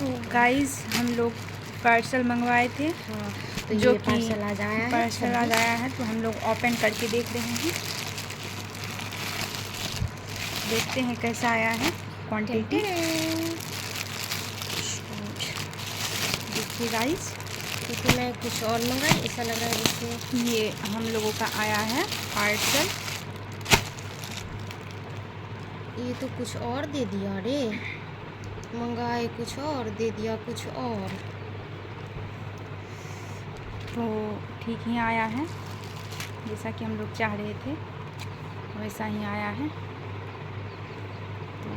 तो गाइस हम लोग पार्सल मंगवाए थे। हाँ, तो जो ये कि पार्सल आज आया है। पार्सल आज आया है, तो हम लोग ओपन करके देख रहे हैं। देखते हैं कैसा आया है क्वांटिटी। देखिए गाइस, क्योंकि मैं कुछ और मंगाई, ऐसा लग रहा है जैसे ये हम लोगों का आया है पार्सल। ये तो कुछ और दे दिया रे, मंगाए कुछ और दे दिया कुछ और। तो ठीक ही आया है, जैसा कि हम लोग चाह रहे थे वैसा ही आया है। तो